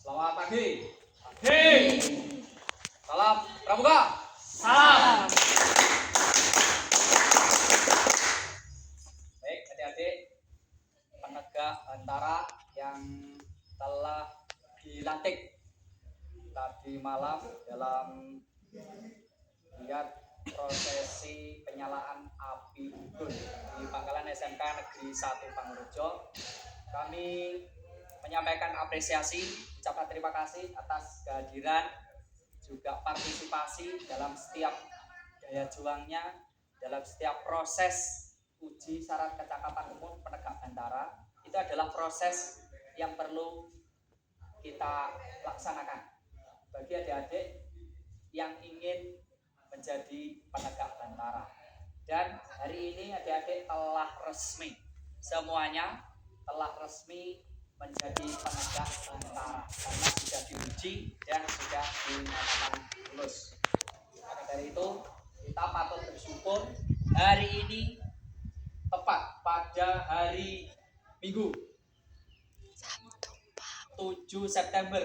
Selamat pagi. Hei, Salam pramuka. salam. Baik, adik-adik penegak antara yang telah dilantik tadi malam dalam lihat prosesi penyalaan api unggun di Pangkalan SMK Negeri 1 Pangurajo. Kami menyampaikan apresiasi, ucapan terima kasih atas kehadiran juga partisipasi dalam setiap daya juangnya, dalam setiap proses uji syarat kecakapan umum penegak antara. Itu adalah proses yang perlu kita laksanakan bagi adik-adik yang ingin menjadi penegak antara. Dan hari ini adik-adik telah resmi, semuanya telah resmi menjadi penegak antara karena sudah diuji dan sudah dinyatakan lulus. Maka dari itu kita patut bersyukur hari ini tepat pada hari Minggu 7 September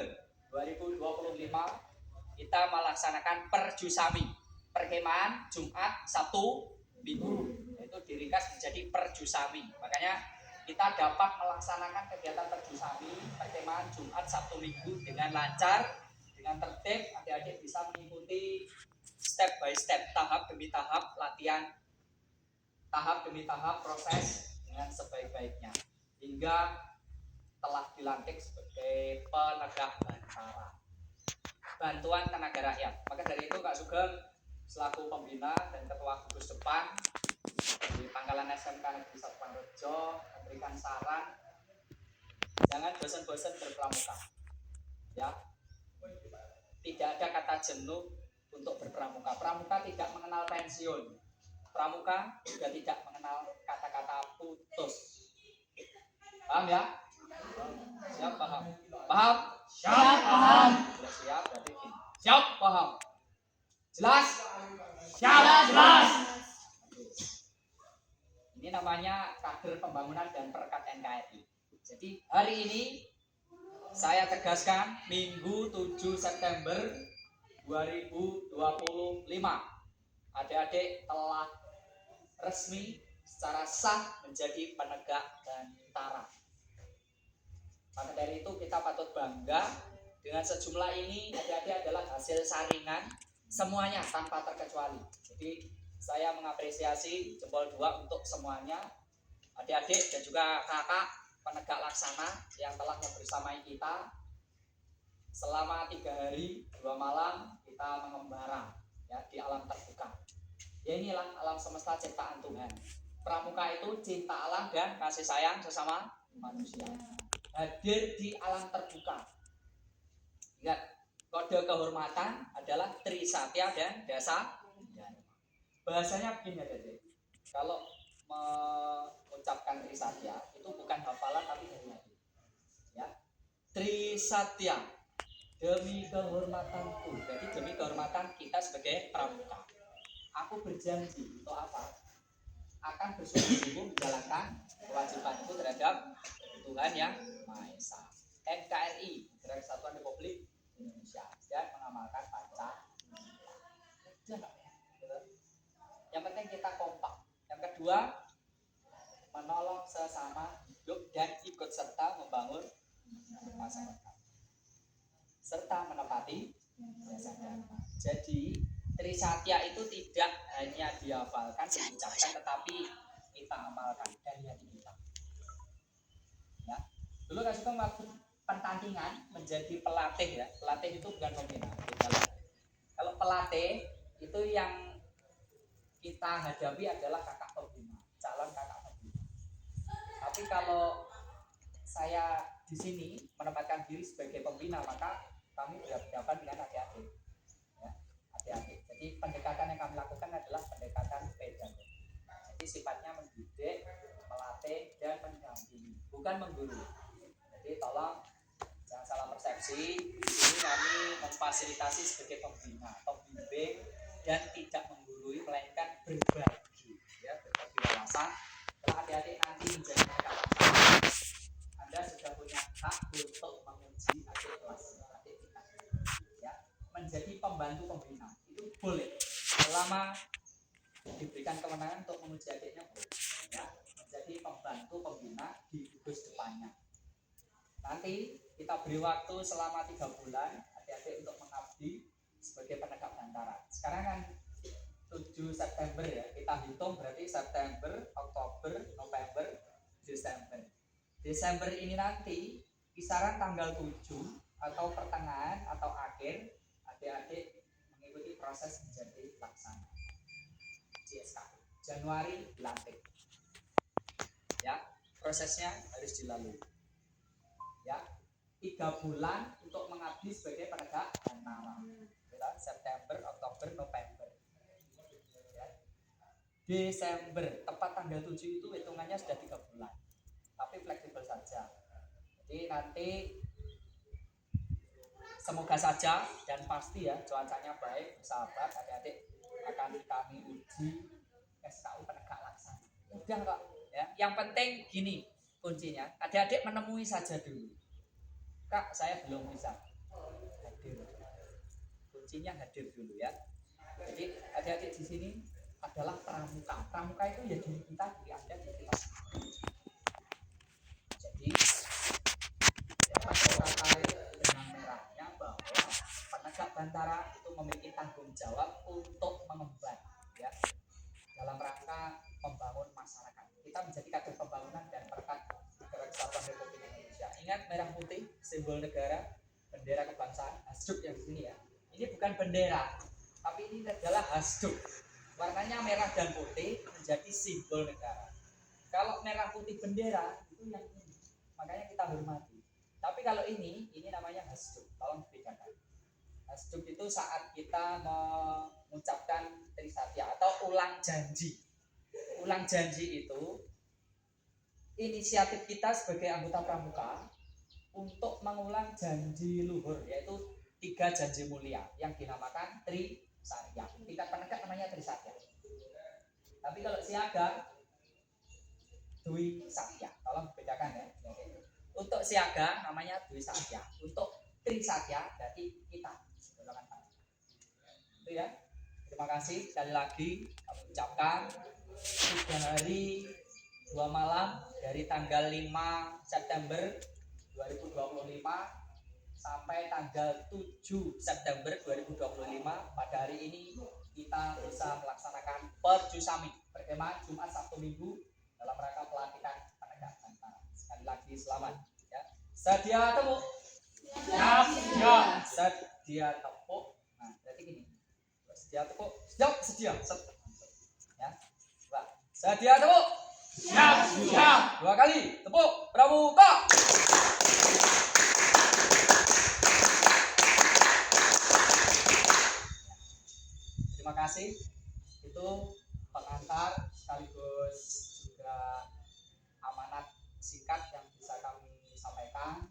2025 kita melaksanakan perjusami, perkemahan Jumat, Sabtu, Minggu, yaitu diringkas menjadi perjusami. Makanya kita dapat melaksanakan kegiatan perjusami, perkemahan Jumat, Sabtu, Minggu dengan lancar, dengan tertib. Adik-adik bisa mengikuti step by step, tahap demi tahap latihan, tahap demi tahap proses dengan sebaik-baiknya hingga telah dilantik sebagai penegak antara. Bantuan tenaga rakyat. Maka dari itu Kak Sugeng selaku pembina dan ketua gugus depan di Pangkalan SMK Negeri 1 Pangurajo memberikan saran jangan bosan-bosan berpramuka. Ya. Tidak ada kata jenuh untuk berpramuka. Pramuka tidak mengenal pensiun. Pramuka juga tidak mengenal kata-kata putus. Paham ya? Siap paham? Paham? Siap, paham. Sudah siap berarti gini. Siap paham? Jelas? Siap, jelas. Ini namanya kader pembangunan dan perekat NKRI. Jadi hari ini saya tegaskan Minggu 7 September 2025 adik-adik telah resmi secara sah menjadi penegak antara. Maka dari itu kita patut bangga dengan sejumlah ini. Adik-adik adalah hasil saringan semuanya tanpa terkecuali. Jadi saya mengapresiasi jempol 2 untuk semuanya, adik-adik dan juga kakak penegak laksana yang telah membersamai kita selama 3 hari 2 malam kita mengembara ya di alam terbuka. Ya inilah alam semesta ciptaan Tuhan. Pramuka itu cinta alam dan kasih sayang sesama manusia. Hadir di alam terbuka. Ingat, kode kehormatan adalah Trisatya dan Dasa. Bahasanya begini adik. Kalau mengucapkan Trisatya itu bukan hafalan tapi dari hati. Ya. Trisatya demi kehormatanku. Jadi demi kehormatan kita sebagai pramuka. Aku berjanji untuk apa? Akan bersungguh-sungguh menjalankan kewajibanku terhadap Tuhan yang Maha Esa. NKRI, Negara Kesatuan Republik Indonesia, dan mengamalkan Pancasila. Yang penting kita kompak. Yang kedua, menolong sesama hidup dan ikut serta membangun masyarakat serta menepati jasa dharma. Jadi Trisatya itu tidak hanya dihafalkan, diucapkan, tetapi kita amalkan dari hati kita. Ya. Dulu Kak Sugeng waktu pertandingan menjadi pelatih ya. Pelatih itu bukan pembina. Kalau pelatih itu yang kita hadapi adalah kakak pembina, calon kakak pembina. Tapi kalau saya di sini menempatkan diri sebagai pembina, maka kami berhadapan dengan adik-adik. Ya, adik-adik. Jadi pendekatan yang kami lakukan adalah pendekatan pedagogik. Jadi sifatnya mendidik, melatih, dan mendampingi, bukan menggurui. Jadi tolong jangan salah persepsi. Ini kami memfasilitasi sebagai pembina, pembimbing, dan tidak menggurui melainkan berbagi, ya, berbagi wawasan. Setelah adik-adik nanti menjadi penegak antara, Anda sudah punya hak untuk menguji adik kelas. menjadi pembantu pembina. Itu boleh selama diberikan kewenangan untuk menguji adiknya, boleh ya, menjadi pembantu pembina di gugus depannya. Nanti kita beri waktu selama 3 bulan adik-adik untuk mengabdi sebagai penegak Bantara. Sekarang kan 7 September ya, kita hitung berarti September, Oktober, November, Desember. Desember ini nanti kisaran tanggal 7 atau pertengahan atau akhir adik-adik mengikuti proses menjadi laksana CSK. Januari dilantik. Ya, prosesnya harus dilalui. Ya, 3 bulan untuk mengabdi sebagai penegak Bantara. September, Oktober, November. Ya. Desember, tepat tanggal 7 itu hitungannya sudah 3 bulan. Tapi fleksibel saja. Jadi nanti semoga saja dan pasti ya cuacanya baik, bersahabat, adik-adik akan kami uji SKU penegak laksana. Udah kok ya. Yang penting gini kuncinya, adik-adik menemui saja dulu. Kak, saya belum bisa hadir. Kuncinya hadir dulu ya. Jadi adik-adik di sini adalah pramuka. Pramuka itu ya diri kita, diri Anda, diri kita. Jadi dapat kita tarik dengan merahnya bahwa penegak Bantara itu memiliki tanggung jawab untuk mengemban ya dalam rangka membangun masyarakat. Kita menjadi kader pembangunan dan perekat Negara Kesatuan Republik Indonesia. Ingat merah putih simbol negara, bendera kebangsaan, hasduk yang di sini ya. Ini bukan bendera, tapi ini adalah hasduk. Warnanya merah dan putih menjadi simbol negara. Kalau merah putih bendera itu yang ini, makanya kita hormati. Tapi kalau ini namanya hasduk. Tolong bedakan. Hasduk itu saat kita mengucapkan trisatya atau ulang janji. Ulang janji itu inisiatif kita sebagai anggota pramuka untuk mengulang janji luhur, yaitu 3 janji mulia yang dinamakan Trisatya. Tingkat penegak namanya Trisatya. Tapi kalau siaga Dwi Satya. Tolong bedakan ya. Untuk siaga namanya Dwi Satya. Untuk Trisatya berarti kita. Itu ya. Terima kasih sekali lagi kami ucapkan 3 hari 2 malam dari tanggal 5 September 2025 sampai tanggal 7 September 2025. Pada hari ini kita bisa melaksanakan perjusami bertema Jumat Sabtu Minggu dalam rangka pelatihan penegak Bantara. Sekali lagi selamat ya. Sedia tepuk. Siap, siap. Sedia tepuk. Nah, berarti gini. Sedia tepuk. Siap, sedia. Ya. Coba. Sedia tepuk. Siap, siap. 2 kali. Tepuk. Pramuka. Terima kasih. Itu pengantar sekaligus juga amanat singkat yang bisa kami sampaikan.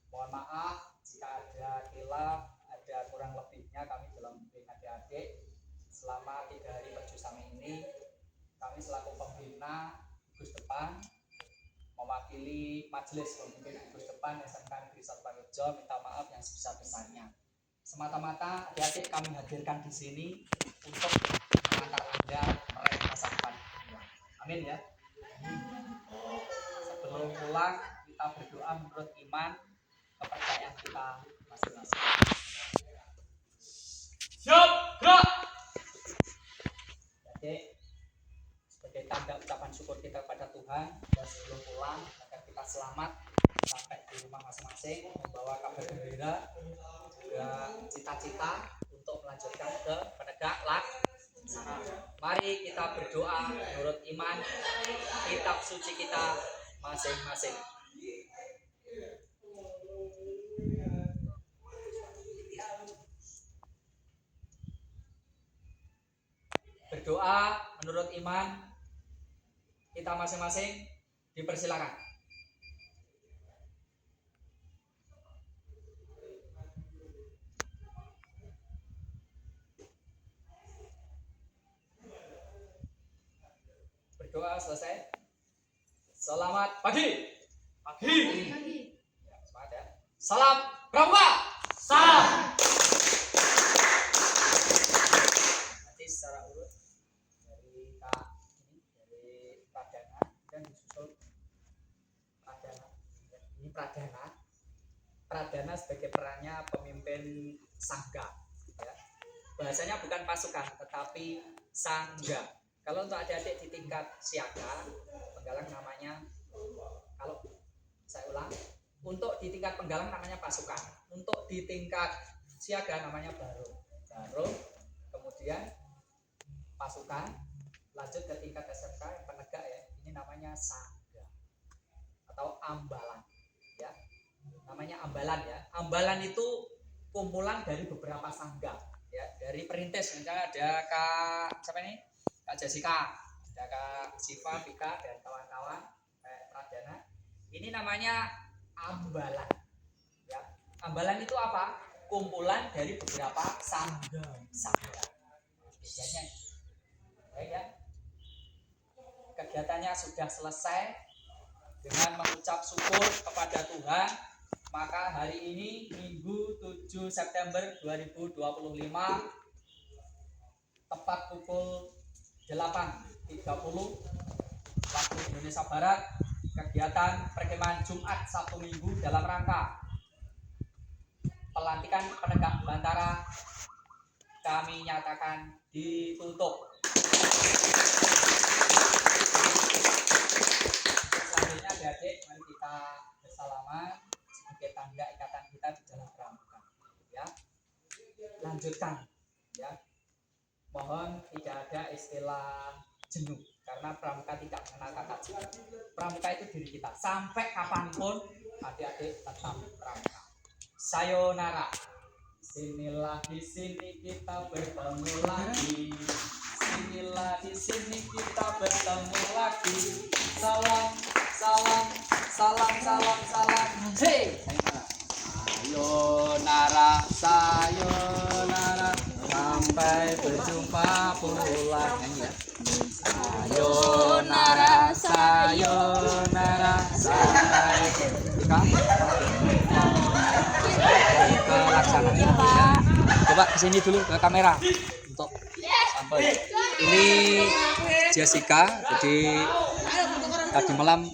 Mohon maaf jika ada khilaf, ada kurang lebihnya kami dalam membimbing adik-adik. Selama 3 hari perjusami ini, kami selaku pembina gugus depan mewakili majelis pemimpin gugus depan SMK Negeri Satuparjo minta maaf yang sebesar-besarnya. Semata-mata adik-adik kami hadirkan di sini untuk mengantar Anda meraih masa depan. Amin ya. Sebelum pulang kita berdoa menurut iman kepercayaan kita masing-masing. Siap, gerak. Adik, sebagai tanda ucapan syukur kita kepada Tuhan dan sebelum pulang agar kita selamat sampai di rumah masing-masing membawa kabar gembira juga cita-cita untuk melanjutkan ke penegak laksana. Mari kita berdoa menurut iman kitab suci kita masing-masing. Berdoa menurut iman kita masing-masing dipersilakan. Berdoa selesai. Selamat pagi. Pagi. Ya, semangat ya. Salam Pramuka. Salam. Pradana sebagai perannya pemimpin sangga. Ya. Bahasanya bukan pasukan, tetapi sangga. Kalau untuk adik-adik di tingkat siaga, penggalang namanya, kalau saya ulang, untuk di tingkat penggalang namanya pasukan, untuk di tingkat siaga namanya baru. Baru, kemudian pasukan, lanjut ke tingkat SMK yang penegak ya, ini namanya sangga atau ambalan. Ya, namanya ambalan ya. Ambalan itu kumpulan dari beberapa sangga ya, dari perintis. Misalnya ada Kak siapa ini? Kak Jessica, ada Kak Siva, Vika dan kawan-kawan Pradana. Ini namanya ambalan. Ya. Ambalan itu apa? Kumpulan dari beberapa sangga. Bedanya. Baik ya. Kegiatannya sudah selesai dengan mengucap syukur kepada Tuhan. Maka hari ini Minggu 7 September 2025 tepat pukul 8.30 waktu Indonesia Barat, kegiatan perkemahan Jumat Sabtu Minggu dalam rangka pelantikan penegak Bantara kami nyatakan ditutup. Selanjutnya adik-adik, mari kita bersalaman sebagai tanda ikatan kita di dalam pramuka. Ya, lanjutkan. Ya, mohon tidak ada istilah jenuh karena pramuka tidak mengenal kata jenuh. Pramuka itu diri kita. Sampai kapanpun adik-adik tetap pramuka. Sayonara. Sinilah di sini kita bertemu lagi. Sinilah di sini kita bertemu lagi. Salam, salam, salam, salam, salam. Hey. Sayonara, sayonara, sampai berjumpa pula. Sayonara, sayonara, sampai berjumpa. Ke laksana ya. Coba kesini dulu ke kamera untuk sampai. Ini Jessica, jadi tadi malam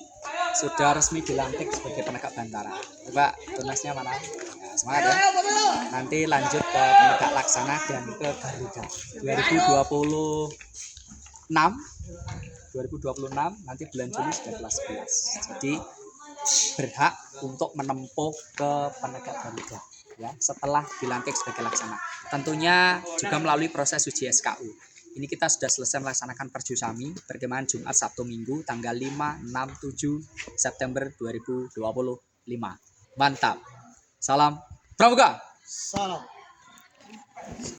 sudah resmi dilantik sebagai penegak Bantara. Coba tunasnya mana? Ya, semangat ya. Nanti lanjut ke penegak laksana dan ke Garuda 2026 nanti bulan Juni sudah kelas 11. Jadi berhak untuk menempuh ke penegak Garuda ya setelah dilantik sebagai laksana. Tentunya juga melalui proses uji SKU. Ini kita sudah selesai melaksanakan perjusami perkemahan Jumat Sabtu Minggu tanggal 5, 6, 7 September 2025. Mantap. Salam Pramuka. Salam.